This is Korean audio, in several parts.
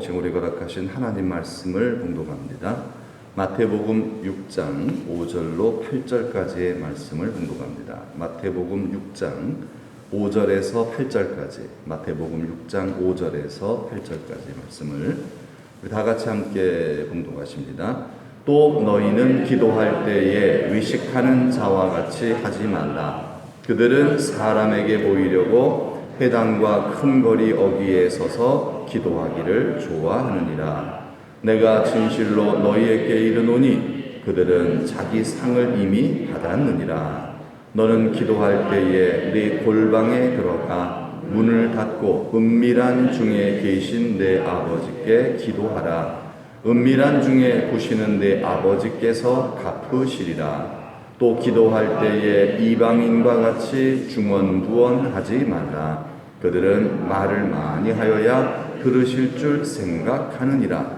지금 우리 허락하신 하나님 말씀을 봉독합니다. 마태복음 6장 5절로 8절까지의 말씀을 봉독합니다. 마태복음 6장 5절에서 8절까지, 마태복음 6장 5절에서 8절까지의 말씀을 우리 다 같이 함께 봉독하십니다. 또 너희는 기도할 때에 위식하는 자와 같이 하지 말라. 그들은 사람에게 보이려고 회당과 큰 거리 어귀에 서서 기도하기를 좋아하느니라. 내가 진실로 너희에게 이르노니 그들은 자기 상을 이미 받았느니라. 너는 기도할 때에 네 골방에 들어가 문을 닫고 은밀한 중에 계신 내 아버지께 기도하라. 은밀한 중에 보시는 내 아버지께서 갚으시리라. 또 기도할 때에 이방인과 같이 중언부언하지 말라. 그들은 말을 많이 하여야 들으실 줄 생각하느니라.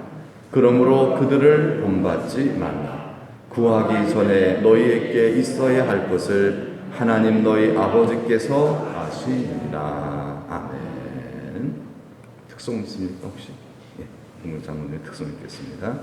그러므로 그들을 본받지 말라. 구하기 전에 너희에게 있어야 할 것을 하나님 너희 아버지께서 아시니라. 아멘. 특송 있습니까 혹시? 예, 오늘 장로님 특송 있겠습니다.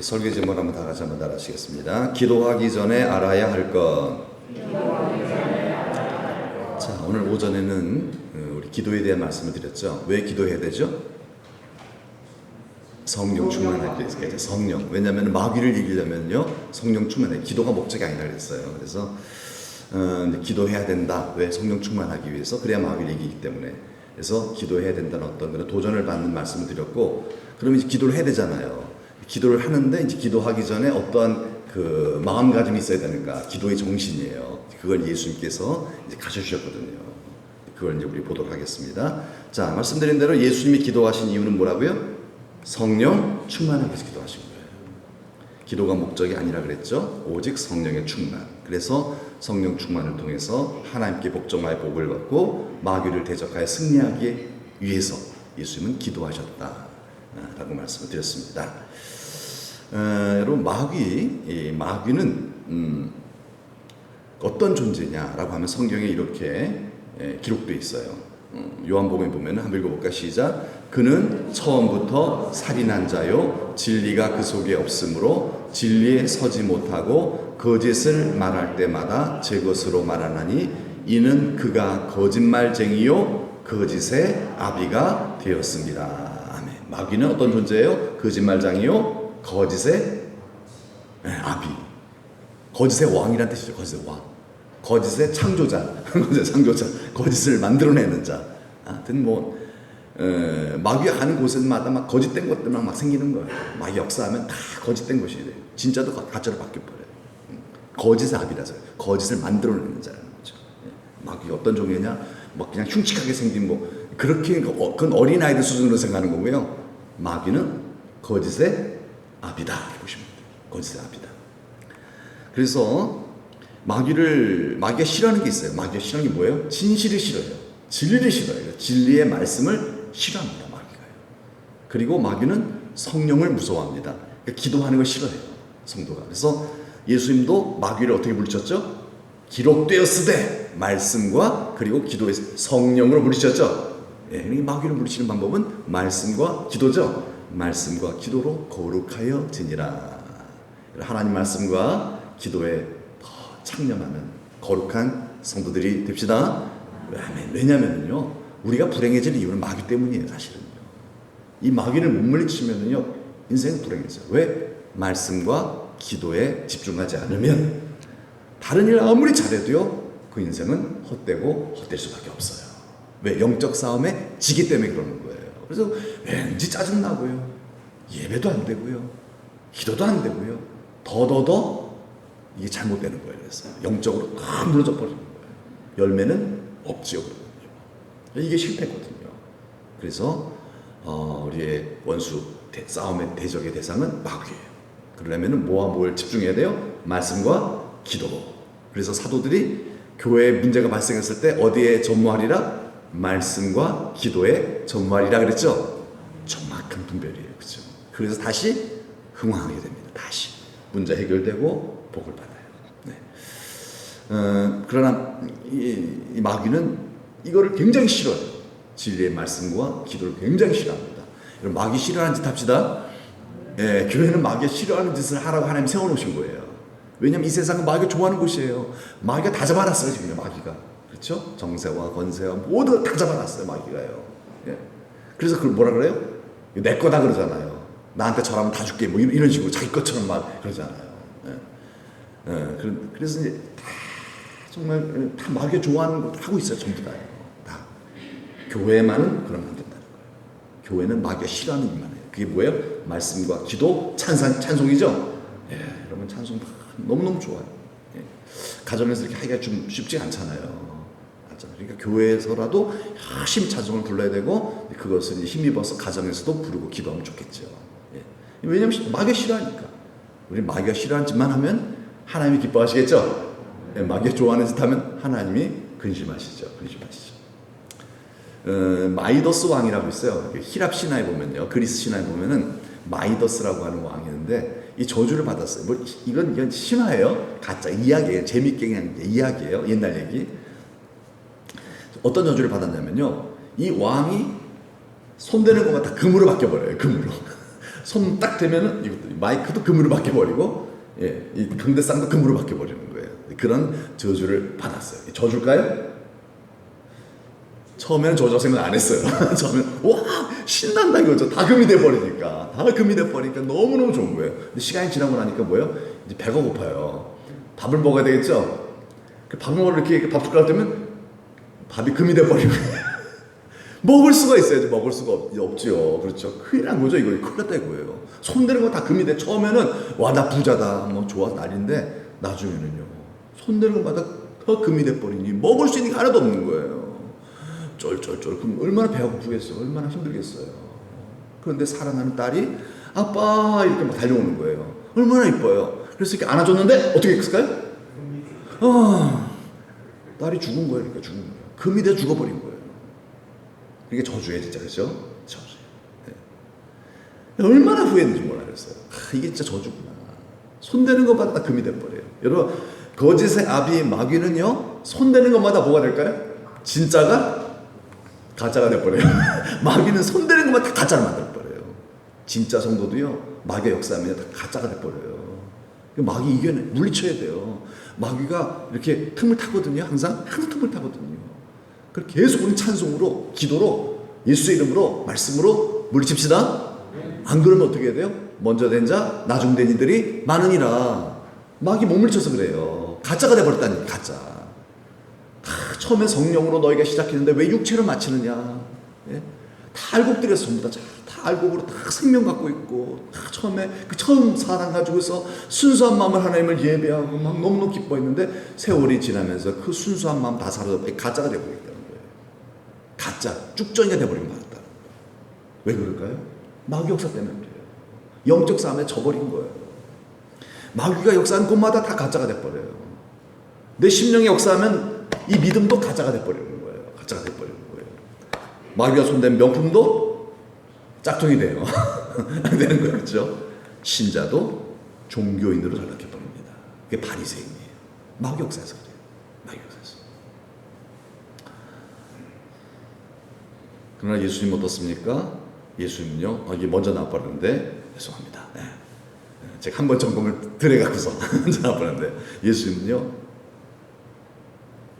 설교 제목을 한번 다 같이 한번 따라하시겠습니다. 기도하기 전에 알아야 할 것. 자, 오늘 오전에는 우리 기도에 대한 말씀을 드렸죠. 왜 기도해야 되죠? 성령 충만하기 위해서. 성령. 왜냐하면 마귀를 이기려면요 성령 충만해. 기도가 목적이 아니라 그랬어요. 그래서 이제 기도해야 된다. 왜? 성령 충만하기 위해서. 그래야 마귀를 이기기 때문에. 그래서 기도해야 된다는 어떤 그런 도전을 받는 말씀을 드렸고, 그러면 이제 기도를 해야 되잖아요. 기도를 하는데 이제 기도하기 전에 어떠한 그 마음가짐이 있어야 되는가? 기도의 정신이에요. 그걸 예수님께서 이제 가르쳐주셨거든요. 그걸 이제 우리 보도록 하겠습니다. 자, 말씀드린 대로 예수님이 기도하신 이유는 뭐라고요? 성령 충만하기 위해서 기도하신 거예요. 기도가 목적이 아니라 그랬죠. 오직 성령의 충만. 그래서 성령 충만을 통해서 하나님께 복종하여 복을 받고 마귀를 대적하여 승리하기 위해서 예수님은 기도하셨다 라고 말씀을 드렸습니다. 여러분, 마귀는 어떤 존재냐라고 하면 성경에 이렇게 기록되어 있어요. 요한복음에 보면 한번 읽어볼까? 시작. 그는 처음부터 살인한 자요, 진리가 그 속에 없으므로 진리에 서지 못하고 거짓을 말할 때마다 제 것으로 말하나니 이는 그가 거짓말쟁이요 거짓의 아비가 되었습니다. 아멘. 마귀는 어떤 존재예요? 거짓말장이요 거짓의 아비. 거짓의 왕이란 뜻이죠. 거짓의 왕. 거짓의 창조자. 거짓을 만들어내는 자. 하여튼 마귀가 가는 곳마다 막 거짓된 것들만 막 생기는 거예요. 마귀 역사하면 다 거짓된 것이 돼요. 진짜도 가짜로 바뀌어버려요. 거짓의 아비라서 거짓을 만들어내는 자라는 거죠. 마귀가 어떤 종이냐? 뭐 그냥 흉측하게 생긴 그렇게 그건 어린아이들 수준으로 생각하는 거고요. 마귀는 거짓의 아비다 이렇게 보시면 돼요. 거짓의 아비다. 그래서 마귀가 싫어하는 게 있어요. 마귀가 싫어하는 게 뭐예요? 진실을 싫어해요. 진리를 싫어해요. 진리의 말씀을 싫어합니다. 마귀가요. 그리고 마귀는 성령을 무서워합니다. 그러니까 기도하는 걸 싫어해요. 성도가. 그래서 예수님도 마귀를 어떻게 물리쳤죠? 기록되었으되 말씀과 그리고 기도의 성령으로 물리쳤죠. 예, 마귀를 물리치는 방법은 말씀과 기도죠. 말씀과 기도로 거룩하여 지니라. 하나님 말씀과 기도에 더 창념하는 거룩한 성도들이 됩시다. 왜냐면요 우리가 불행해질 이유는 마귀 때문이에요. 사실은요 이 마귀를 못 물리치면요 인생은 불행해져요. 왜? 말씀과 기도에 집중하지 않으면 다른 일 아무리 잘해도요 그 인생은 헛되고 헛될 수밖에 없어요. 왜? 영적 싸움에 지기 때문에 그러는 거예요. 그래서 왠지 짜증나고요, 예배도 안 되고요, 기도도 안 되고요, 더더더 이게 잘못되는 거예요. 그래서 영적으로 다 무너져 버리는 거예요. 열매는 없지요. 이게 실패거든요. 그래서 우리의 원수 싸움의 대적의 대상은 마귀예요. 그러려면 뭐와 뭘 집중해야 돼요? 말씀과 기도. 그래서 사도들이 교회에 문제가 발생했을 때 어디에 전무하리라? 말씀과 기도에 전무하리라 그랬죠. 정확한 분별이에요. 그렇죠? 그래서 다시 흥황하게 됩니다. 다시 문제 해결되고 복을 받아요. 네. 그러나 이 마귀는 이거를 굉장히 싫어해요. 진리의 말씀과 기도를 굉장히 싫어합니다. 여러분, 마귀 싫어하는 짓 합시다. 예, 교회는 마귀가 싫어하는 짓을 하라고 하나님 세워놓으신 거예요. 왜냐하면 이 세상은 마귀가 좋아하는 곳이에요. 마귀가 다 잡아놨어요. 지금 마귀가. 그렇죠? 정세와 권세와 모두 다 잡아놨어요. 마귀가요. 예. 그래서 그걸 뭐라 그래요? 내 거다 그러잖아요. 나한테 절하면 다 줄게. 뭐 이런 식으로 자기 것처럼 막 그러잖아요. 예. 예. 그래서 이제 정말 다 마귀가 좋아하는 거 하고 있어요. 전부 다요. 다. 교회만은 그러면 안 된다는 거예요. 교회는 마귀가 싫어하는 일만 해요. 그게 뭐예요? 말씀과 기도, 찬송이죠. 예, 여러분 찬송 너무너무 좋아요. 예. 가정에서 이렇게 하기가 좀 쉽지 않잖아요. 그러니까 교회에서라도 열심히 찬송을 불러야 되고, 그것을 힘입어서 가정에서도 부르고 기도하면 좋겠죠. 예. 왜냐하면 마귀가 싫어하니까. 우리 마귀가 싫어하는 짓만 하면 하나님이 기뻐하시겠죠. 예, 마귀가 좋아하는 짓 하면 하나님이 근심하시죠. 마이더스 왕이라고 있어요. 히랍 신화에 보면요, 그리스 신화에 보면은 마이더스라고 하는 왕이 있는데 이 저주를 받았어요. 이건 신화예요. 가짜 이야기예요. 재밌게 그냥 이야기예요. 옛날 얘기. 어떤 저주를 받았냐면요, 이 왕이 손대는 것만 다 금으로 바뀌어버려요. 금으로. 손 딱 대면은 이것도 마이크도 금으로 바뀌어버리고, 예, 이 강대상도 금으로 바뀌어버리는 거예요. 그런 저주를 받았어요. 저주일까요? 처음에는 저주 생각 안 했어요. 처음에는 와 신난다 이거죠. 다 금이 돼버리니까, 다 금이 돼버리니까 너무너무 좋은 거예요. 근데 시간이 지나고 나니까 뭐예요? 이제 배가 고파요. 밥을 먹어야 되겠죠. 밥을 먹으러 이렇게 밥 숟가락 대면 밥이 금이 돼버리고 먹을 수가 있어야지. 먹을 수가 없지요. 그렇죠. 큰일 난 거죠. 이거 큰일 났다 이거예요. 손대는 거 다 금이 돼. 처음에는 와 나 부자다 뭐 좋아 난리인데, 나중에는요 손대는 것마다 더 금이 돼버리니 먹을 수 있는 게 하나도 없는 거예요. 쫄쫄쫄. 그럼 얼마나 배가 고프겠어요. 얼마나 힘들겠어요. 그런데 사랑하는 딸이 아빠 이렇게 막 달려오는 거예요. 얼마나 이뻐요. 그래서 이렇게 안아줬는데 어떻게 했을까요? 딸이 죽은 거예요. 그러니까 죽은 거예요. 금이 돼 죽어버린 거예요. 이게 저주예요, 진짜. 그렇죠? 저주예요. 네. 얼마나 후회했는지 몰라요. 이게 진짜 저주구나. 손대는 것마다 금이 돼버려요. 여러분, 거짓의 아비 마귀는요, 손대는 것마다 뭐가 될까요? 진짜가 가짜가 돼버려요. 마귀는 손대는 것마다 가짜를 만들어버려요. 진짜 성도도요, 마귀의 역사하면 다 가짜가 돼버려요. 마귀 이겨내, 물리쳐야 돼요. 마귀가 이렇게 틈을 타거든요. 항상 틈을 타거든요. 그래서 계속 우리 찬송으로, 기도로, 예수의 이름으로, 말씀으로 물리칩시다. 안 그러면 어떻게 해야 돼요? 먼저 된 자, 나중 된 이들이 많으니라. 마귀 못 물리쳐서 그래요. 가짜가 돼버렸다니, 가짜. 다 처음에 성령으로 너희가 시작했는데 왜 육체로 마치느냐. 예? 다 알곡들에서 전부 다 알곡으로 다 생명 갖고 있고, 다 처음에 그 처음 사랑 가지고서 순수한 마음을 하나님을 예배하고 막 너무너무 기뻐했는데, 세월이 지나면서 그 순수한 마음 다 사라져 가짜가 되어버렸다는 거예요. 가짜, 쭉전이가 되어버린 것 같다는 거예요. 왜 그럴까요? 마귀 역사 때문에 그래요. 영적 싸움에 져버린 거예요. 마귀가 역사하는 곳마다 다 가짜가 돼버려요. 내 심령이 역사하면 이 믿음도 가짜가 돼버리는 거예요. 가짜가 돼버리는 거예요. 마귀가 손댄 명품도 짝퉁이 돼요. 안 되는 거예요. 그렇죠? 신자도 종교인으로 전락해버립니다. 그게 바리새인이에요. 마귀 역사에서 그래요. 마귀 역사에서. 그러나 예수님 어떻습니까? 예수님은요, 이게 먼저 나와버렸는데, 죄송합니다. 네. 제가 한 번 점검을 들여갖고서 먼저 나와버렸는데,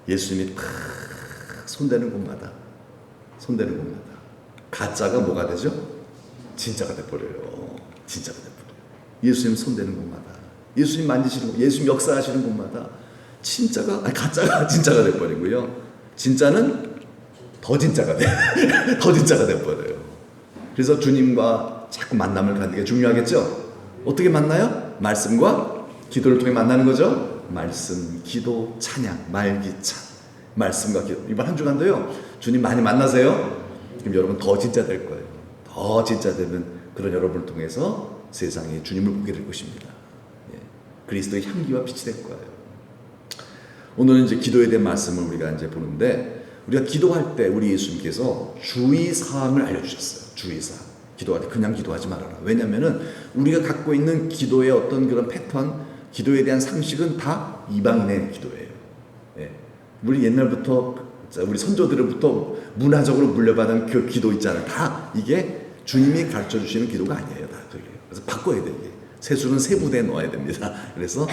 예수님이 팍 손대는 곳마다 가짜가 뭐가 되죠? 진짜가 돼버려요. 진짜가 돼버려요. 예수님 손대는 곳마다, 예수님 만지시는 곳, 예수님 역사하시는 곳마다 가짜가 진짜가 돼버리고요. 진짜는 더 진짜가 더 진짜가 돼버려요. 그래서 주님과 자꾸 만남을 갖는 게 중요하겠죠? 어떻게 만나요? 말씀과 기도를 통해 만나는 거죠? 말씀, 기도, 찬양, 말기찬. 말씀과 기도. 이번 한 주간도요, 주님 많이 만나세요. 그럼 여러분 더 진짜 될 거예요. 더 진짜 되면 그런 여러분을 통해서 세상에 주님을 보게 될 것입니다. 예. 그리스도의 향기와 빛이 될 거예요. 오늘은 이제 기도에 대한 말씀을 우리가 이제 보는데, 우리가 기도할 때 우리 예수님께서 주의사항을 알려주셨어요. 주의사항. 기도할 때 그냥 기도하지 말아라. 왜냐면은 우리가 갖고 있는 기도의 어떤 그런 패턴, 기도에 대한 상식은 다 이방인의 기도예요. 예. 우리 옛날부터, 우리 선조들부터 문화적으로 물려받은 그 기도 있잖아요. 다 이게 주님이 가르쳐 주시는 기도가 아니에요. 다 그래요. 그래서 바꿔야 돼요. 세수는 세 부대에 넣어야 됩니다. 그래서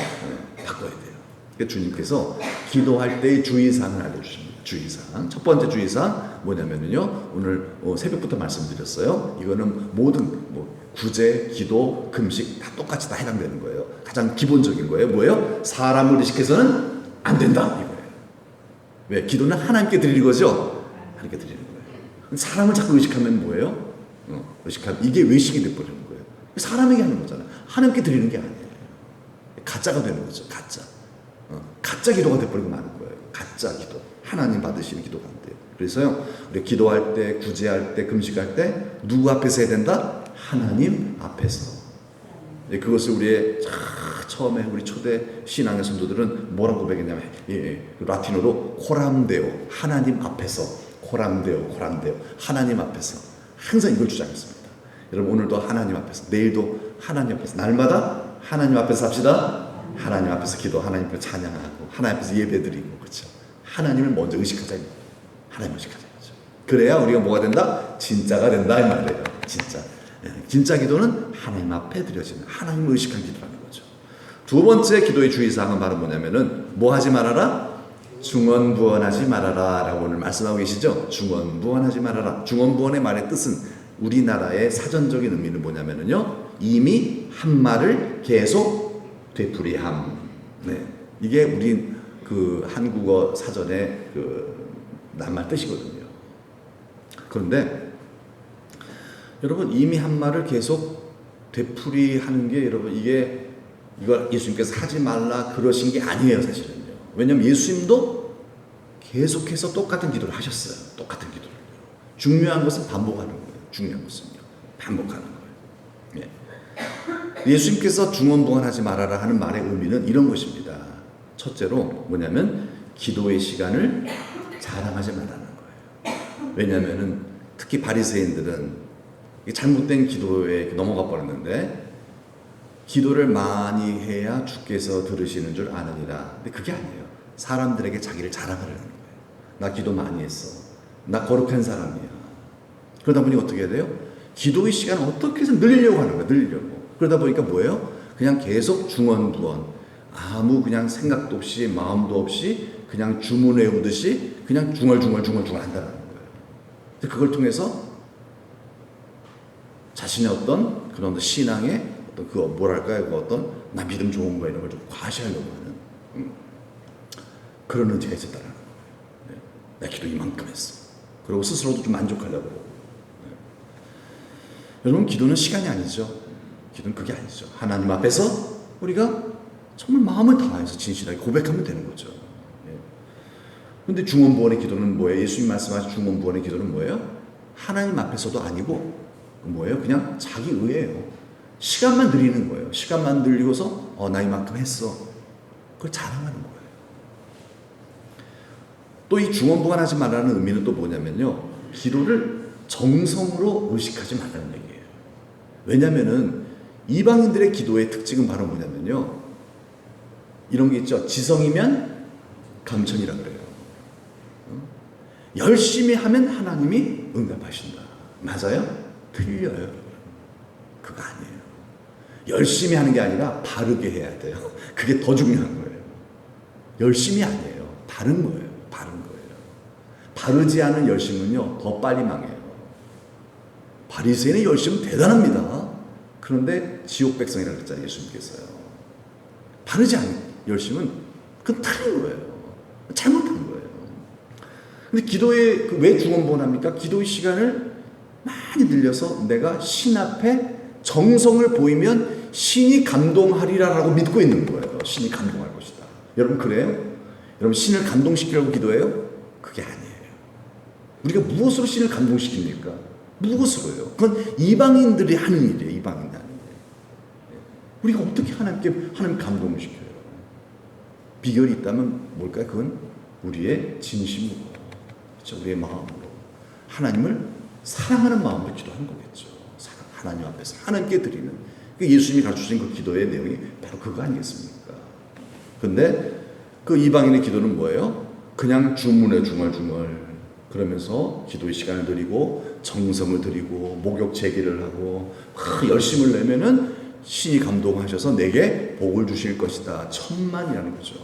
바꿔야 돼요. 그러니까 주님께서 기도할 때의 주의사항을 알려주십니다. 주의사항. 첫 번째 주의사항 뭐냐면요, 오늘 새벽부터 말씀드렸어요. 이거는 모든 구제, 기도, 금식 다 똑같이 다 해당되는 거예요. 가장 기본적인 거예요. 뭐예요? 사람을 의식해서는 안 된다 이거예요. 왜? 기도는 하나님께 드리는 거죠. 하나님께 드리는 거예요. 사람을 자꾸 의식하면 뭐예요? 의식하면 이게 외식이 돼버리는 거예요. 사람에게 하는 거잖아요. 하나님께 드리는 게 아니에요. 가짜가 되는 거죠. 가짜 기도가 돼버리고 마는 거예요. 가짜 기도. 하나님 받으시는 기도가 안 돼요. 그래서요, 우리 기도할 때, 구제할 때, 금식할 때 누구 앞에서 해야 된다? 하나님 앞에서. 그것을 우리의 처음에 우리 초대 신앙의 선조들은 뭐라고 고백했냐면, 라틴어로 코람데오, 하나님 앞에서, 코람데오, 하나님 앞에서 항상 이걸 주장했습니다. 여러분 오늘도 하나님 앞에서, 내일도 하나님 앞에서, 날마다 하나님 앞에서 합시다. 하나님 앞에서 기도, 하나님 앞에서 찬양하고, 하나님 앞에서 예배드리고, 그렇죠? 하나님을 먼저 의식하자. 하나님을 의식하자. 그래야 우리가 뭐가 된다? 진짜가 된다 이 말이에요. 진짜. 진짜 기도는 하나님 앞에 드려지는, 하나님을 의식한 기도라는 거죠. 두 번째 기도의 주의사항은 바로 뭐냐면은 뭐 하지 말아라? 중언부언하지 말아라 라고 오늘 말씀하고 계시죠. 중언부언하지 말아라. 중언부언의 말의 뜻은 우리나라의 사전적인 의미는 뭐냐면은요, 이미 한 말을 계속 되풀이함. 네, 이게 우리 그 한국어 사전의 그 낱말 뜻이거든요. 그런데 여러분, 이미 한 말을 계속 되풀이하는 게, 여러분, 이걸 예수님께서 하지 말라 그러신 게 아니에요, 사실은요. 왜냐하면 예수님도 계속해서 똑같은 기도를 하셨어요. 똑같은 기도를. 중요한 것은 반복하는 거예요. 중요한 것은요, 반복하는 거예요. 예. 예수님께서 중언부언하지 말아라 하는 말의 의미는 이런 것입니다. 첫째로 뭐냐면 기도의 시간을 자랑하지 말라는 거예요. 왜냐하면은 특히 바리새인들은 잘못된 기도에 넘어가 버렸는데, 기도를 많이 해야 주께서 들으시는 줄 아느니라. 근데 그게 아니에요. 사람들에게 자기를 자랑하려는 거예요. 나 기도 많이 했어. 나 거룩한 사람이야. 그러다 보니 어떻게 해야 돼요? 기도의 시간을 어떻게 해서 늘리려고 하는 거예요. 늘리려고. 그러다 보니까 뭐예요? 그냥 계속 중언부언. 아무 그냥 생각도 없이, 마음도 없이 그냥 주문 외우듯이 그냥 중얼중얼 한다는 거예요. 그걸 통해서 자신의 어떤 그런 신앙의 어떤 그 뭐랄까요, 그 어떤 나 믿음 좋은 거 이런 걸 좀 과시하려고 하는 그런 의지가 있었다는 거예요. 네. 나 기도 이만큼 했어. 그리고 스스로도 좀 만족하려고. 네. 여러분, 기도는 시간이 아니죠. 기도는 그게 아니죠. 하나님 앞에서 우리가 정말 마음을 다해서 진실하게 고백하면 되는 거죠. 그런데 네. 중언부언의 기도는 뭐예요? 예수님 말씀하신 중언부언의 기도는 뭐예요? 하나님 앞에서도 아니고 뭐예요? 그냥 자기 의예요. 시간만 늘리는 거예요. 시간만 늘리고서 나 이만큼 했어. 그걸 자랑하는 거예요. 또 이 중언부언하지 말라는 의미는 또 뭐냐면요, 기도를 정성으로 의식하지 말라는 얘기예요. 왜냐면은 이방인들의 기도의 특징은 바로 뭐냐면요, 이런 게 있죠. 지성이면 감천이라 그래요. 열심히 하면 하나님이 응답하신다. 맞아요? 틀려요. 그거 아니에요. 열심히 하는 게 아니라 바르게 해야 돼요. 그게 더 중요한 거예요. 열심히 아니에요. 바른 거예요. 바른 거예요. 바르지 않은 열심은요, 더 빨리 망해요. 바리새인의 열심은 대단합니다. 그런데 지옥 백성이라고 했잖아요, 예수님께서요. 바르지 않은 열심은 그건 틀린 거예요. 잘못한 거예요. 근데 기도에 왜 중언부언합니까? 기도의 시간을 많이 늘려서 내가 신 앞에 정성을 보이면 신이 감동하리라라고 믿고 있는 거예요. 신이 감동할 것이다. 여러분, 그래요? 여러분, 신을 감동시키려고 기도해요? 그게 아니에요. 우리가 무엇으로 신을 감동시킵니까? 무엇으로요? 그건 이방인들이 하는 일이에요. 이방인들이 하는 일. 우리가 어떻게 하나님 감동을 시켜요? 비결이 있다면 뭘까요? 그건 우리의 진심으로, 그렇죠? 우리의 마음으로 하나님을 사랑하는 마음으로 기도하는 거겠죠. 하나님 앞에서 하나님께 드리는, 예수님이 가르쳐주신 그 기도의 내용이 바로 그거 아니겠습니까? 근데 그 이방인의 기도는 뭐예요? 그냥 주문에 중얼중얼 그러면서 기도의 시간을 드리고 정성을 드리고 목욕 제기를 하고 막 열심을 내면은 신이 감동하셔서 내게 복을 주실 것이다. 천만이라는 거죠.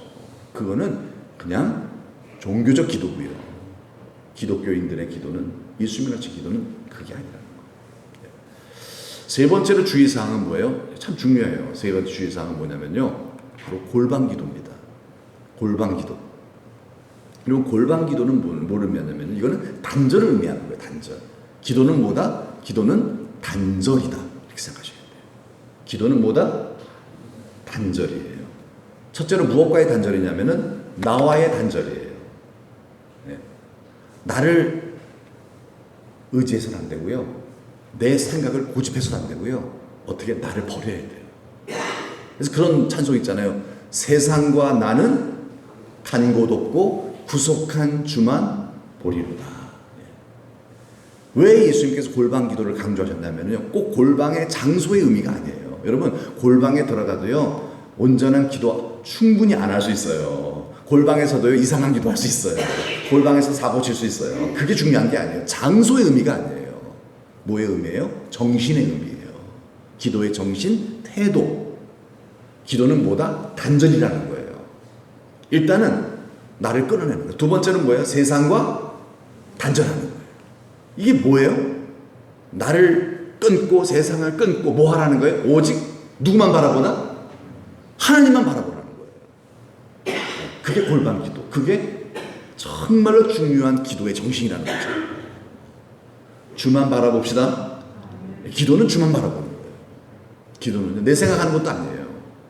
그거는 그냥 종교적 기도고요. 기독교인들의 기도는, 예수님 같이 기도는 그게 아니라는 거예요. 세 번째로 주의사항은 뭐예요? 참 중요해요. 세 번째 주의사항은 뭐냐면요, 바로 골방기도입니다. 골방기도. 그리고 골방기도는 뭐를 의미하냐면, 이거는 단절을 의미하는 거예요. 단절. 기도는 뭐다? 기도는 단절이다. 이렇게 생각하셔야 돼요. 기도는 뭐다? 단절이에요. 첫째로 무엇과의 단절이냐면은 나와의 단절이에요. 네. 나를 의지해서는 안 되고요. 내 생각을 고집해서는 안 되고요. 어떻게 나를 버려야 돼요. 그래서 그런 찬송 있잖아요. 세상과 나는 간 곳 없고 구속한 주만 보리로다. 왜 예수님께서 골방 기도를 강조하셨냐면요, 꼭 골방의 장소의 의미가 아니에요. 여러분, 골방에 들어가도요, 온전한 기도 충분히 안 할 수 있어요. 골방에서도요, 이상한 기도 할 수 있어요. 골방에서 사고 칠 수 있어요. 그게 중요한 게 아니에요. 장소의 의미가 아니에요. 뭐의 의미예요? 정신의 의미예요. 기도의 정신, 태도. 기도는 뭐다? 단절이라는 거예요. 일단은 나를 끊어내는 거예요. 두 번째는 뭐예요? 세상과 단절하는 거예요. 이게 뭐예요? 나를 끊고 세상을 끊고 뭐 하라는 거예요? 오직 누구만 바라보나? 하나님만 바라보라는 거예요. 그게 골방 기도. 그게 정말로 중요한 기도의 정신이라는 거죠. 주만 바라봅시다. 기도는 주만 바라보는 거예요. 기도는 내 생각하는 것도 아니에요.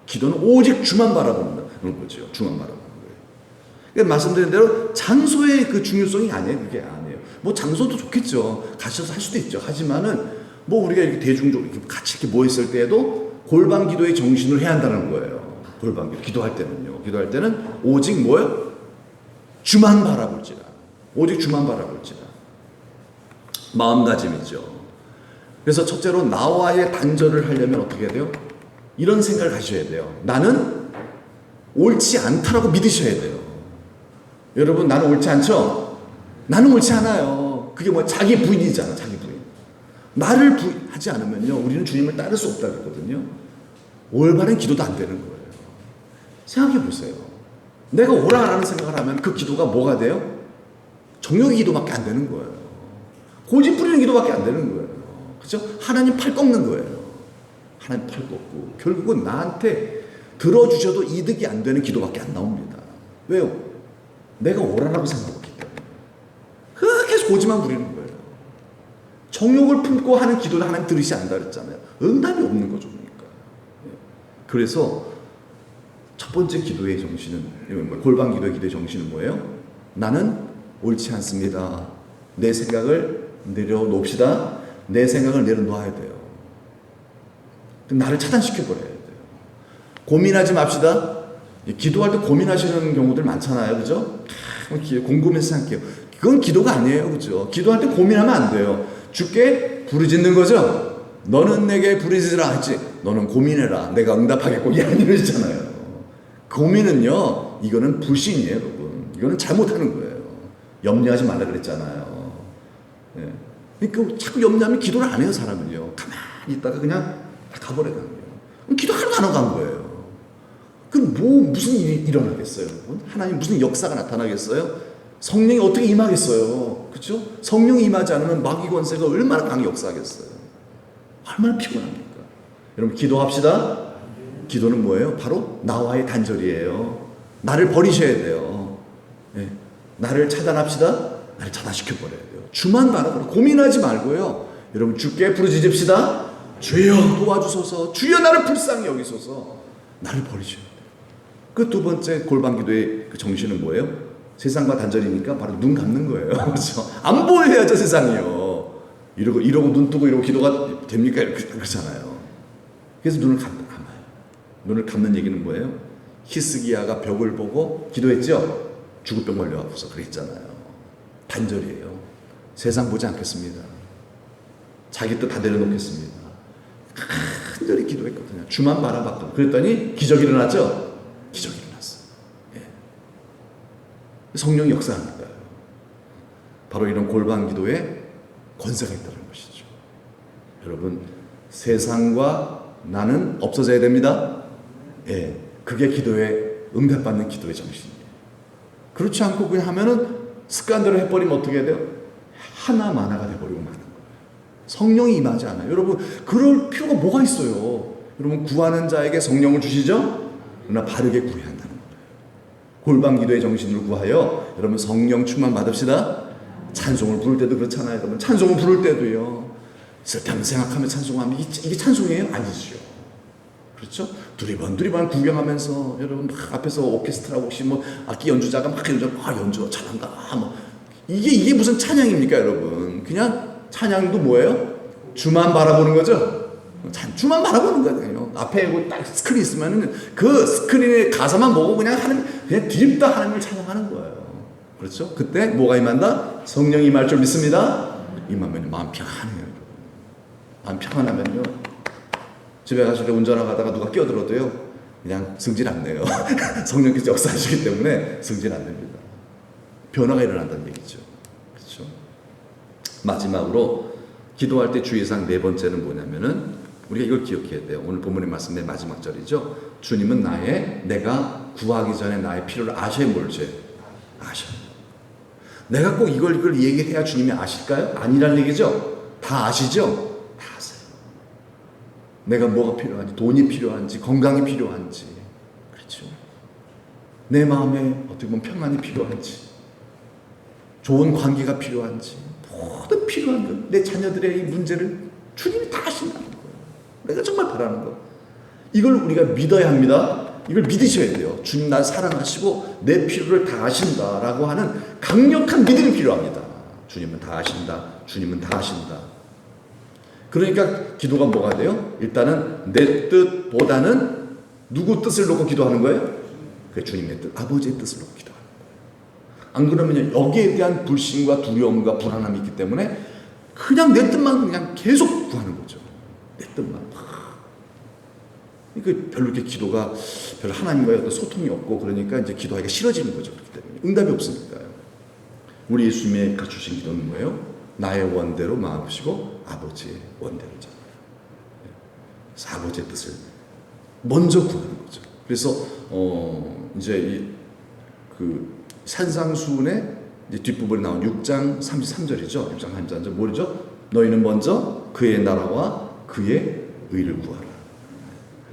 기도는 오직 주만 바라보는 거죠. 주만 바라보는 거예요. 그러니까 말씀드린 대로 장소의 그 중요성이 아니에요. 그게 아니에요. 뭐 장소도 좋겠죠. 가셔서 할 수도 있죠. 하지만은 뭐 우리가 이렇게 대중적으로 이렇게 같이 이렇게 모여 있을 때에도 골방 기도의 정신을 해야 한다는 거예요. 골방 기도. 기도할 때는요. 기도할 때는 오직 뭐예요? 주만 바라볼지라. 오직 주만 바라볼지라. 마음가짐이죠. 그래서 첫째로 나와의 단절을 하려면 어떻게 해야 돼요? 이런 생각을 가셔야 돼요. 나는 옳지 않다라고 믿으셔야 돼요. 여러분, 나는 옳지 않죠? 나는 옳지 않아요. 그게 뭐 자기 부인이잖아. 자기 부인. 나를 부인하지 않으면요, 우리는 주님을 따를 수 없다고 했거든요. 올바른 기도도 안 되는 거예요. 생각해 보세요. 내가 오라라는 생각을 하면 그 기도가 뭐가 돼요? 정욕의 기도밖에 안 되는 거예요. 고집 부리는 기도밖에 안 되는 거예요. 그렇죠? 하나님 팔 꺾는 거예요. 하나님 팔 꺾고 결국은 나한테 들어주셔도 이득이 안 되는 기도밖에 안 나옵니다. 왜요? 내가 오라라고 생각했기 때문에. 계속 고집만 부리는 거예요. 정욕을 품고 하는 기도를 하나님 들으시 안다 그랬잖아요. 응답이 없는 거죠. 그러니까. 그래서 첫 번째 기도의 정신은, 골방 기도의 정신은 뭐예요? 나는 옳지 않습니다. 내 생각을 내려놓읍시다. 내 생각을 내려놓아야 돼요. 나를 차단시켜버려야 돼요. 고민하지 맙시다. 기도할 때 고민하시는 경우들 많잖아요. 그죠? 궁금해서 생각해요. 그건 기도가 아니에요. 그죠? 기도할 때 고민하면 안 돼요. 주께 부르짖는 거죠? 너는 내게 부르짖으라 했지. 너는 고민해라. 내가 응답하겠고. 이 아니잖아요. 고민은요, 이거는 불신이에요, 여러분. 이거는 잘못하는 거예요. 염려하지 말라 그랬잖아요. 예. 그러니까 자꾸 염려하면 기도를 안 해요, 사람은요. 가만히 있다가 그냥 다 가버려요. 그럼 기도 하나도 안 하고 간 거예요. 그럼 무슨 일이 일어나겠어요, 여러분? 하나님 무슨 역사가 나타나겠어요? 성령이 어떻게 임하겠어요? 그렇죠? 성령이 임하지 않으면 마귀 권세가 얼마나 강히 역사하겠어요? 얼마나 피곤합니까? 여러분, 기도합시다. 기도는 뭐예요? 바로 나와의 단절이에요. 나를 버리셔야 돼요. 네. 나를 차단합시다. 나를 차단시켜버려야 돼요. 주만 바라보라. 고민하지 말고요. 여러분, 주께 부르짖읍시다. 주여 도와주소서. 주여 나를 불쌍히 여기소서. 나를 버리셔야 돼요. 그 두 번째 골방 기도의 그 정신은 뭐예요? 세상과 단절이니까 바로 눈 감는 거예요. 그렇죠? 안 보여야죠, 세상이요. 이러고 눈 뜨고 이러고 기도가 됩니까? 그렇잖아요. 그래서 눈을 감아요. 눈을 감는 얘기는 뭐예요? 히스기야가 벽을 보고 기도했죠? 죽을 병 걸려갖고서 그랬잖아요. 단절이에요. 세상 보지 않겠습니다. 자기 뜻 다 내려놓겠습니다. 간절히 기도했거든요. 주만 바라봤거든요. 그랬더니 기적이 일어났죠? 기적이 일어났어요. 예. 성령이 역사합니다. 바로 이런 골방 기도에 권세가 있다는 것이죠. 여러분, 세상과 나는 없어져야 됩니다. 예, 그게 기도에 응답받는 기도의 정신이에요. 그렇지 않고 그냥 하면은 습관대로 해버리면 어떻게 해야 돼요? 하나만화가 돼버리고 마는 거예요. 성령이 임하지 않아요. 여러분, 그럴 필요가 뭐가 있어요? 여러분, 구하는 자에게 성령을 주시죠? 그러나 바르게 구해야 한다는 거예요. 골방 기도의 정신으로 구하여 여러분 성령 충만 받읍시다. 찬송을 부를 때도 그렇잖아요. 여러분, 찬송을 부를 때도요, 쓸데없는 생각하며 찬송하면 이게 찬송이에요? 아니죠. 그렇죠? 두리번 구경하면서 여러분 막 앞에서 오케스트라 혹시 뭐 악기 연주자가 막 연주 잘한다. 뭐 이게 무슨 찬양입니까, 여러분? 그냥 찬양도 뭐예요? 주만 바라보는 거죠. 주만 바라보는 거예요. 앞에 딱 스크린 있으면은 그 스크린의 가사만 보고 그냥 뒤집다 하나님을 찬양하는 거예요. 그렇죠? 그때 뭐가 임한다? 성령이 임할 줄 믿습니다. 임하면 마음 평안해요. 마음 평안하면요, 집에 가실 때 운전하다가 누가 끼어들어도요, 그냥 승질 안 내요. 성령께서 역사하시기 때문에 승질 안 냅니다. 변화가 일어난다는 얘기죠. 그렇죠? 마지막으로 기도할 때 주의사항 네 번째는 뭐냐면은 우리가 이걸 기억해야 돼요. 오늘 본문의 말씀의 마지막 절이죠. 주님은 내가 구하기 전에 나의 필요를 아셔야 뭘지 아셔. 내가 꼭 이걸 얘기해야 주님이 아실까요? 아니란 얘기죠. 다 아시죠? 다 아세요. 내가 뭐가 필요한지, 돈이 필요한지, 건강이 필요한지, 그렇죠. 내 마음에 어떻게 보면 평안이 필요한지, 좋은 관계가 필요한지, 모든 필요한 것, 내 자녀들의 이 문제를 주님이 다 아신다는 거예요. 내가 정말 바라는 거. 이걸 우리가 믿어야 합니다. 이걸 믿으셔야 돼요. 주님 날 사랑하시고 내 필요를 다 아신다라고 하는 강력한 믿음이 필요합니다. 주님은 다 아신다. 주님은 다 아신다. 그러니까 기도가 뭐가 돼요? 일단은 내 뜻보다는 누구 뜻을 놓고 기도하는 거예요? 그 주님의 뜻, 아버지의 뜻을 놓고 기도하는 거예요. 안 그러면 여기에 대한 불신과 두려움과 불안함이 있기 때문에 그냥 내 뜻만 그냥 계속 구하는 거죠. 내 뜻만. 그러니까 별로 이렇게 기도가 별로 하나님과의 어떤 소통이 없고 그러니까 이제 기도하기가 싫어지는 거죠. 그렇기 때문에 응답이 없으니까요. 우리 예수님의 가르치신 기도는 뭐예요? 나의 원대로 마음으시고 아버지의 원대로잖아요. 그래서 아버지의 뜻을 먼저 구하는 거죠. 그래서 이제 그 산상수훈의 뒷부분에 나온 6장 33절이죠. 6장 33절 뭐죠? 너희는 먼저 그의 나라와 그의 의를 구하라.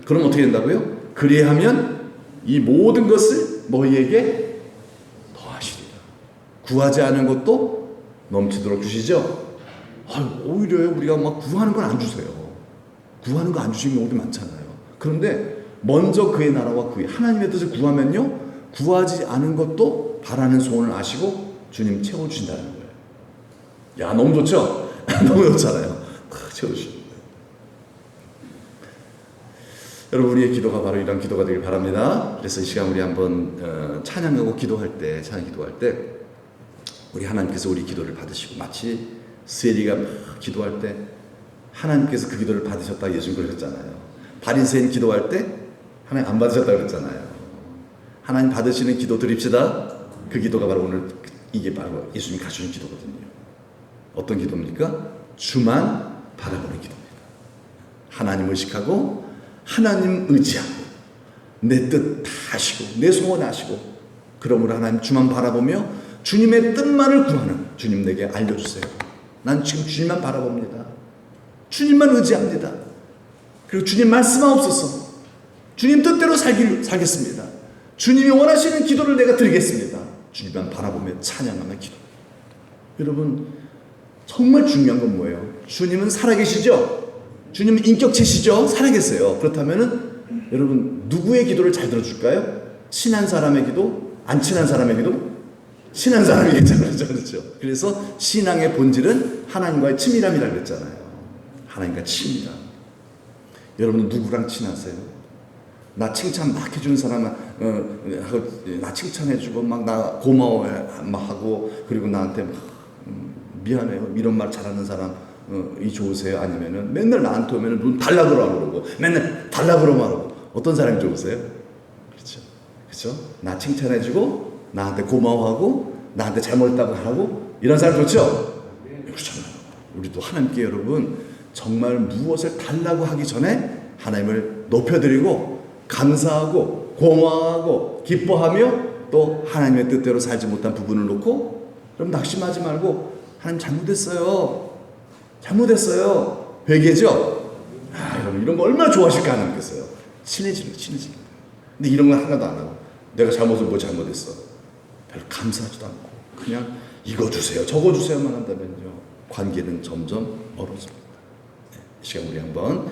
그럼 어떻게 된다고요? 그리하면 이 모든 것을 너희에게 더하시리라. 구하지 않은 것도 넘치도록 주시죠. 오히려 우리가 막 구하는 건 안 주세요. 구하는 거 안 주시는 경우도 많잖아요. 그런데 먼저 그의 나라와 그의 하나님의 뜻을 구하면요, 구하지 않은 것도 바라는 소원을 아시고 주님 채워주신다는 거예요. 야, 너무 좋죠? 너무 좋잖아요. 채워주십니다. 여러분, 우리의 기도가 바로 이런 기도가 되길 바랍니다. 그래서 이 시간 우리 한번 찬양하고 기도할 때, 우리 하나님께서 우리 기도를 받으시고, 마치 세리가 막 기도할 때 하나님께서 그 기도를 받으셨다 예수님 그러셨잖아요. 바리새인 기도할 때 하나님 안 받으셨다 그랬잖아요. 하나님 받으시는 기도 드립시다. 그 기도가 바로 오늘 이게 바로 예수님 가르치는 기도거든요. 어떤 기도입니까? 주만 바라보는 기도입니다. 하나님 의식하고 하나님 의지하고 내 뜻 다 아시고 내 소원 아시고, 그러므로 하나님 주만 바라보며 주님의 뜻만을 구하는, 주님 내게 알려주세요. 난 지금 주님만 바라봅니다. 주님만 의지합니다. 그리고 주님 말씀하옵소서. 주님 뜻대로 살겠습니다. 주님이 원하시는 기도를 내가 드리겠습니다. 주님만 바라보며 찬양하며 기도. 여러분, 정말 중요한 건 뭐예요? 주님은 살아계시죠? 주님은 인격체시죠? 살아계세요. 그렇다면은 여러분, 누구의 기도를 잘 들어줄까요? 친한 사람의 기도? 안 친한 사람의 기도? 친한 사람이겠잖아요. 그렇죠? 그래서 신앙의 본질은 하나님과의 친밀함이라고 그랬잖아요. 하나님과 친밀함. 여러분, 누구랑 친하세요? 나 칭찬 막 해주는 사람은 나 칭찬해주고 막 나 고마워하고, 그리고 나한테 막 미안해요 이런 말 잘하는 사람 이 좋으세요? 아니면은 맨날 나한테 오면은 눈 달라 그러라고 그러고 맨날 달라 그러면 하고, 어떤 사람이 좋으세요? 그렇죠? 나 칭찬해주고 나한테 고마워하고 나한테 잘못했다고 하고 이런 사람 좋죠? 그렇잖아요. 우리도 하나님께 여러분 정말 무엇을 달라고 하기 전에 하나님을 높여드리고 감사하고 고마워하고 기뻐하며 또 하나님의 뜻대로 살지 못한 부분을 놓고, 그럼 낙심하지 말고 하나님 잘못했어요. 회개죠? 여러분, 이런 거 얼마나 좋아하실까 하나님께서요. 친해지는. 근데 이런 건 하나도 안 하고 내가 뭐 잘못했어. 별로 감사하지도 않고 그냥 이거 주세요 저거 주세요만 한다면요, 관계는 점점 멀어집니다. 이 시간 우리 한번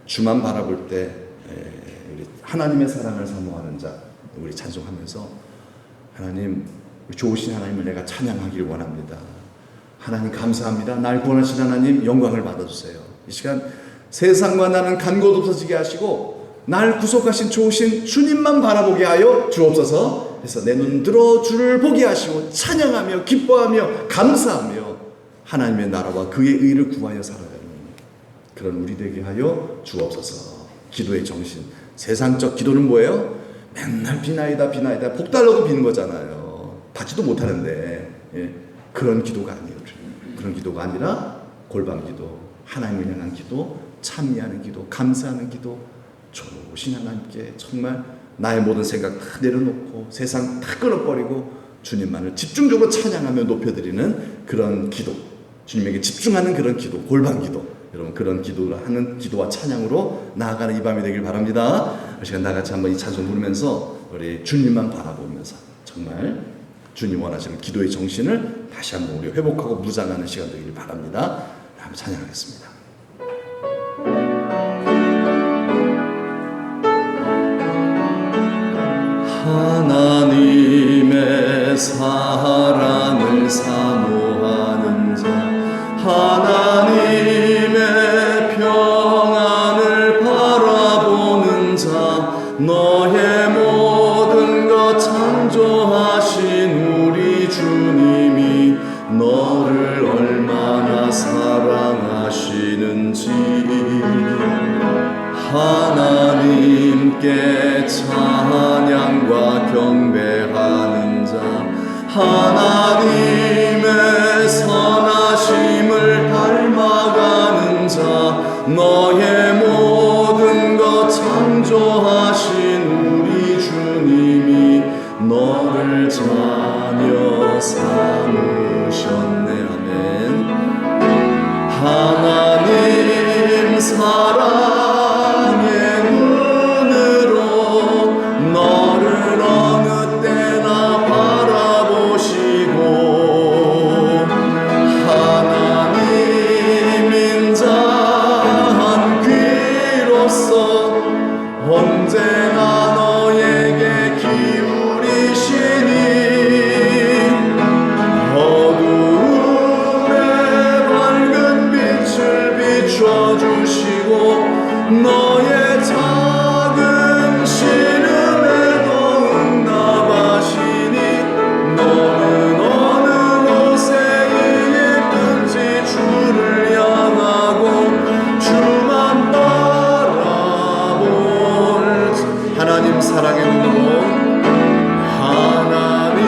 주만 바라볼 때 우리 하나님의 사랑을 사모하는 자, 우리 찬송하면서 하나님, 좋으신 하나님을 내가 찬양하기를 원합니다. 하나님 감사합니다. 날 구원하신 하나님 영광을 받아주세요. 이 시간 세상과 나는 간 곳 없어지게 하시고 날 구속하신 좋으신 주님만 바라보게 하여 주옵소서. 그래서 내 눈 들어 주를 보게 하시고 찬양하며 기뻐하며 감사하며 하나님의 나라와 그의 의를 구하여 살아가는 그런 우리 되게 하여 주옵소서. 기도의 정신. 세상적 기도는 뭐예요? 맨날 비나이다 복 달라고 비는 거잖아요. 받지도 못하는데. 그런 기도가 아니에요. 그런 기도가 아니라 골방 기도, 하나님을 향한 기도, 찬미하는 기도, 감사하는 기도, 좋으신 하나님께 정말 나의 모든 생각 다 내려놓고 세상 다 끊어버리고 주님만을 집중적으로 찬양하며 높여드리는 그런 기도, 주님에게 집중하는 그런 기도, 골방 기도, 여러분 그런 기도를 하는 기도와 찬양으로 나아가는 이 밤이 되길 바랍니다. 이 시간 나같이 한번 이 찬송 부르면서 우리 주님만 바라보면서 정말 주님 원하시는 기도의 정신을 다시 한번 우리 회복하고 무장하는 시간 되길 바랍니다. 한번 찬양하겠습니다. 하나님의 사랑을 사모하는 자, 하나님의 평안을 바라보는 자, 너의 모든 것 창조하신 우리 주님이 너를 얼마나 사랑하시는지 하나님께 찬양과 경배하는 자, 하나님의 선하심을 닮아가는 자, 너의 모든 것 창조하신 우리 주님이 너를 자녀 삼으셨네. 아멘. 하나님 사랑의 눈으로 너를 어느 때나 바라보시고 하나님인 자 한 귀로서 언제나 너에게 기울이시니 어두움에 밝은 빛을 비춰주시고 너의 작은 신음에도 응답하시니 너는 어느 곳에 있든지 주를 향하고 주만 바라볼 하나님 사랑의 눈으로 하나님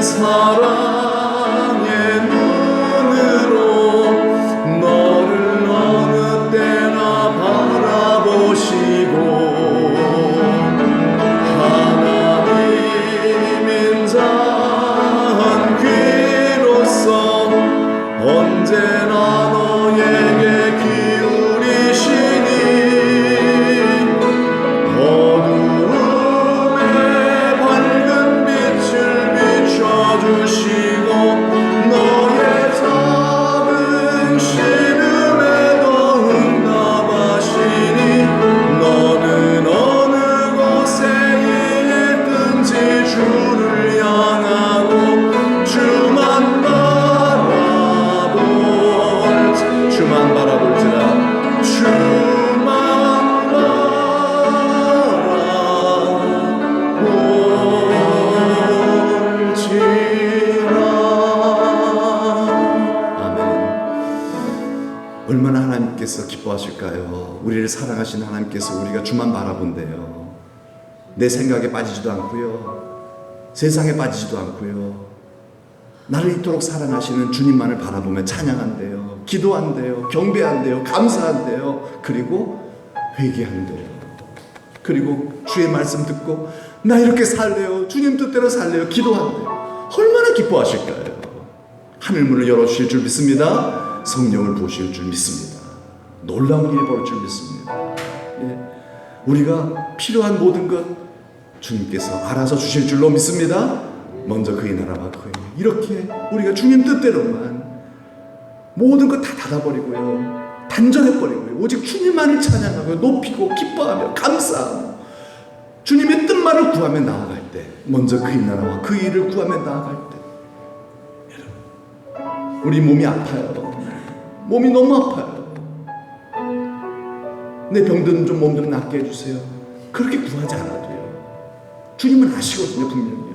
사랑의 눈으로 너를 어느 때나 바라보시고 하나님인 자 한 귀로서 언제나 너에게 기울이시니 어두움에 밝은 빛을 비춰주시고 너의 작은 신음에도 응답하시니 너는 어느 곳에 있든지 주를 향하고 주만 바라볼지라 주만 바라볼지라. 아멘. 얼마나 하나님께서 기뻐하실까요? 우리를 사랑하시는 하나님께서 우리가 주만 바라본대요. 내 생각에 빠지지도 않고요, 세상에 빠지지도 않고요, 나를 이토록 사랑하시는 주님만을 바라보며 찬양한대요, 기도한대요, 경배한대요, 감사한대요, 그리고 회개한대요. 그리고 주의 말씀 듣고 나 이렇게 살래요, 주님 뜻대로 살래요, 기도한대요. 얼마나 기뻐하실까요? 하늘문을 열어주실 줄 믿습니다. 성령을 부으실 줄 믿습니다. 놀라운 일이 벌어질 줄 믿습니다. 예. 우리가 필요한 모든 것 주님께서 알아서 주실 줄로 믿습니다. 먼저 그의 나라와 그의 일, 이렇게 우리가 주님 뜻대로만 모든 것 다 닫아버리고요, 단절해버리고요, 오직 주님만을 찬양하고 높이고 기뻐하며 감사하며 주님의 뜻만을 구하며 나아갈 때, 먼저 그의 나라와 그 일을 구하며 나아갈 때, 여러분 우리 몸이 아파요. 몸이 너무 아파요. 내 병든 좀 몸 좀 낫게 해주세요. 그렇게 구하지 않아도요, 주님은 아시거든요. 분명히요.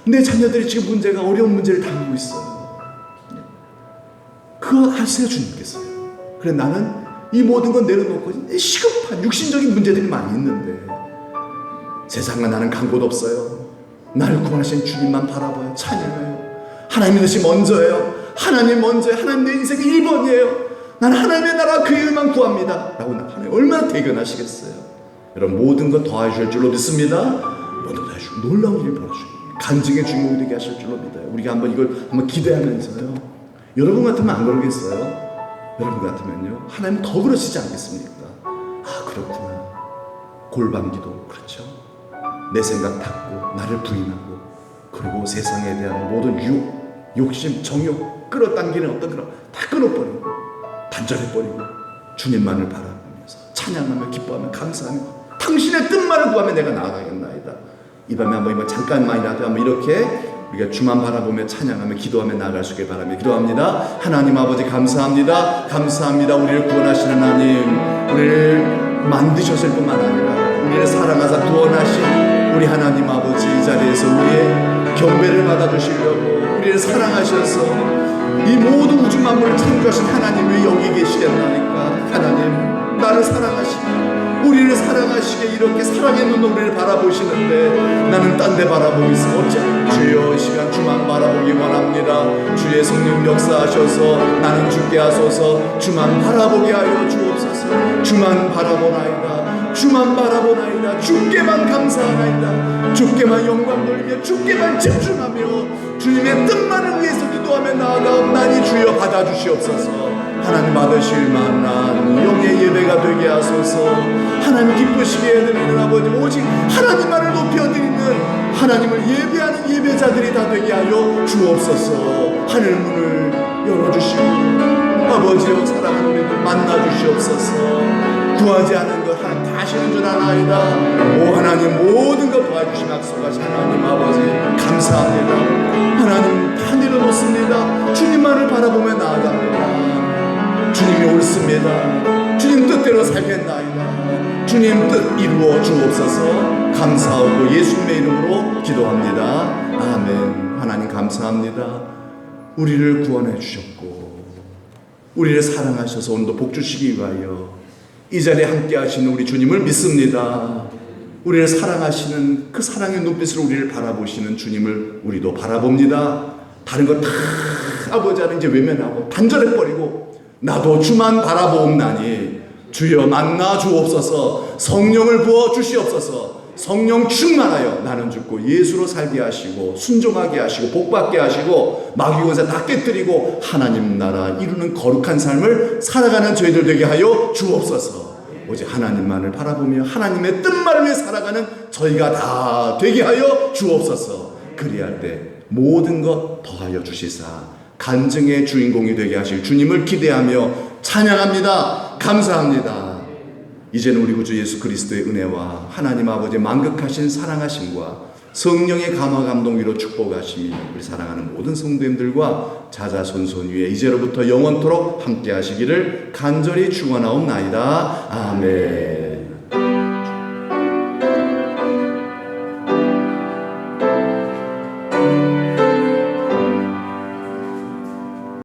내 자녀들이 지금 문제가 어려운 문제를 당하고 있어요. 그거 아세요, 주님께서요. 그래, 나는 이 모든 건 내려놓고 시급한 육신적인 문제들이 많이 있는데 세상과 나는 간 곳 없어요. 나를 구원하신 주님만 바라봐요. 찬양해요. 하나님 뜻이 먼저예요. 하나님 먼저예요. 하나님 내 인생의 1번이에요. 나는 하나님의 나라 그 일만 구합니다 라고 하나님 얼마나 대견하시겠어요. 여러분 모든 것 더하실 줄로 믿습니다. 모든 것 더하시고 놀라운 일을 벌어주시고 간증의 주인공이 되게 하실 줄로 믿어요. 우리가 이걸 한번 기대하면서요. 여러분 같으면 안 그러겠어요? 여러분 같으면요 하나님 더 그러시지 않겠습니까? 아 그렇구나. 골방기도 그렇죠. 내 생각 닫고 나를 부인하고 그리고 세상에 대한 모든 유혹, 욕심, 정욕 끌어당기는 어떤 그런 다 끊어버리고 단절해버리고 주님만을 바라보면서 찬양하며 기뻐하며 감사하며 당신의 뜻만을 구하며 내가 나아가겠나이다. 이 밤에 한번 이번 잠깐만이라도 한번 이렇게 우리가 주만 바라보며 찬양하며 기도하며 나아갈 수 있길 바라며 기도합니다. 하나님 아버지 감사합니다. 감사합니다. 우리를 구원하시는 하나님, 우리를 만드셨을 뿐만 아니라 우리를 사랑하사 구원하신 우리 하나님 아버지, 이 자리에서 우리의 경배를 받아주시려고 우리를 사랑하셔서 이 모든 우주 만물을 창조하신 하나님이 여기 계시겠나니까. 하나님 나를 사랑하시고 우리를 사랑하시게 이렇게 사랑의 눈으로 우리를 바라보시는데 나는 딴 데 바라보고 있으면 어째? 주여 이 시간 주만 바라보기 원합니다. 주의 성령 역사하셔서 나는 죽게 하소서. 주만 바라보게 하여 주옵소서. 주만 바라보나이다. 주만 바라보나이다. 주께만 감사하나이다. 주께만 영광 돌리며 주께만 집중하며 주님의 뜻만을 위해서 기도하며 나아가옵나니 주여 받아주시옵소서. 하나님 받으실 만한 영의 예배가 되게 하소서. 하나님 기쁘시게 해드리는 아버지, 오직 하나님만을 높여드리는 하나님을 예배하는 예배자들이 다 되게 하여 주옵소서. 하늘문을 열어주시고 아버지여 사랑하는 우리들 만나주시옵소서. 구하지 않은 것 하나님 다 하시는 줄 아나이다. 오 하나님 모든 것 도와주신 약속하신 하나님 아버지 감사합니다. 하나님 다 내려놓습니다. 주님만을 바라보며 나아갑니다. 주님이 옳습니다. 주님 뜻대로 살겠나이다. 주님 뜻 이루어 주옵소서. 감사하고 예수님의 이름으로 기도합니다. 아멘. 하나님 감사합니다. 우리를 구원해 주셨고 우리를 사랑하셔서 오늘도 복 주시기 위하여 이 자리에 함께 하시는 우리 주님을 믿습니다. 우리를 사랑하시는 그 사랑의 눈빛으로 우리를 바라보시는 주님을 우리도 바라봅니다. 다른 거 다 아버지 하는 이제 외면하고 단절해버리고 나도 주만 바라보옵나니 주여 만나 주옵소서. 성령을 부어 주시옵소서. 성령 충만하여 나는 죽고 예수로 살게 하시고 순종하게 하시고 복받게 하시고 마귀권세 다 깨뜨리고 하나님 나라 이루는 거룩한 삶을 살아가는 저희들 되게 하여 주옵소서. 오직 하나님만을 바라보며 하나님의 뜻만을 위해 살아가는 저희가 다 되게 하여 주옵소서. 그리할 때 모든 것 더하여 주시사 간증의 주인공이 되게 하실 주님을 기대하며 찬양합니다. 감사합니다. 이제는 우리 구주 예수 그리스도의 은혜와 하나님 아버지의 만극하신 사랑하심과 성령의 감화 감동 위로 축복하심이 우리 사랑하는 모든 성도님들과 자자손손 위에 이제로부터 영원토록 함께 하시기를 간절히 축원하옵나이다. 아멘.